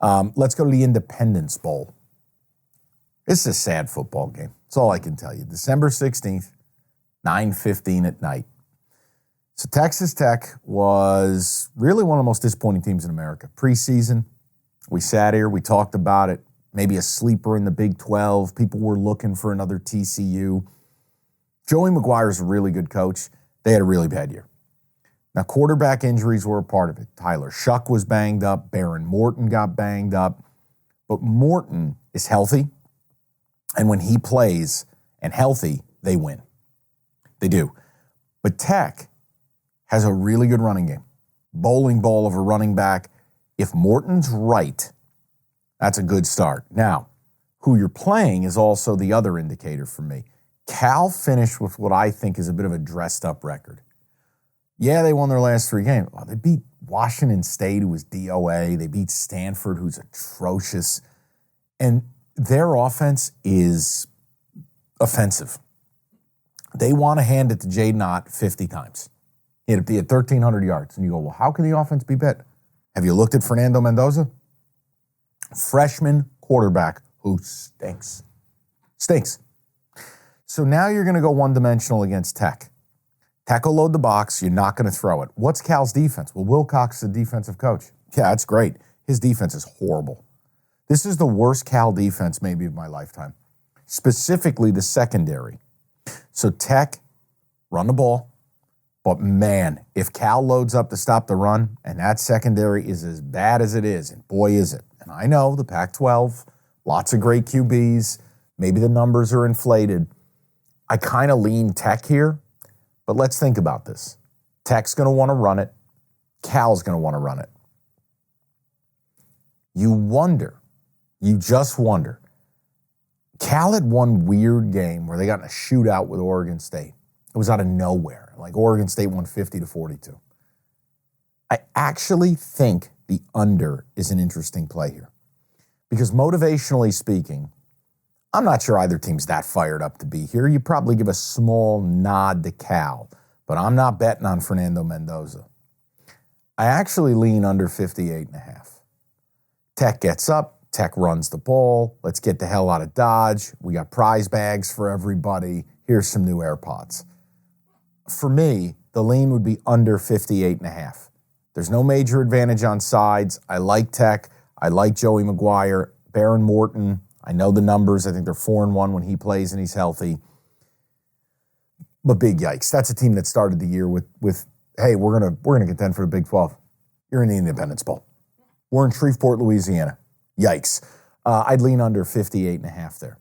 Let's go to the Independence Bowl. This is a sad football game. That's all I can tell you. December 16th, 9:15 at night. So Texas Tech was really one of the most disappointing teams in America. Preseason, we sat here, we talked about it. Maybe a sleeper in the Big 12. People were looking for another TCU. Joey McGuire's a really good coach. They had a really bad year. Now, quarterback injuries were a part of it. Tyler Shuck was banged up. Baron Morton got banged up. But Morton is healthy. And when he plays and healthy, they win. They do. But Tech has a really good running game. Bowling ball of a running back. If Morton's right, that's a good start. Now, who you're playing is also the other indicator for me. Cal finished with what I think is a bit of a dressed-up record. Yeah, they won their last 3 games. Well, they beat Washington State, who was DOA. They beat Stanford, who's atrocious. And their offense is offensive. They want to hand it to Jaden Ott 50 times. He had 1,300 yards. And you go, well, how can the offense be better? Have you looked at Fernando Mendoza? Freshman quarterback who stinks. Stinks. So now you're going to go one-dimensional against Tech. Tech will load the box. You're not going to throw it. What's Cal's defense? Well, Wilcox is the defensive coach. Yeah, that's great. His defense is horrible. This is the worst Cal defense maybe of my lifetime, specifically the secondary. So Tech, run the ball. But man, if Cal loads up to stop the run, and that secondary is as bad as it is, and boy is it. And I know the Pac-12, lots of great QBs, maybe the numbers are inflated. I kind of lean Tech here, but let's think about this. Tech's going to want to run it. Cal's going to want to run it. You just wonder. Cal had one weird game where they got in a shootout with Oregon State. It was out of nowhere. Like Oregon State won 50-42. I actually think the under is an interesting play here. Because motivationally speaking, I'm not sure either team's that fired up to be here. You probably give a small nod to Cal, but I'm not betting on Fernando Mendoza. I actually lean under 58.5. Tech gets up. Tech runs the ball. Let's get the hell out of Dodge. We got prize bags for everybody. Here's some new AirPods. For me, the lean would be under 58.5. There's no major advantage on sides. I like Tech. I like Joey McGuire. Baron Morton, I know the numbers. I think they're 4-1 when he plays and he's healthy. But big yikes. That's a team that started the year with hey, we're gonna contend for the Big 12. You're in the Independence Bowl. We're in Shreveport, Louisiana. Yikes. I'd lean under 58.5 there.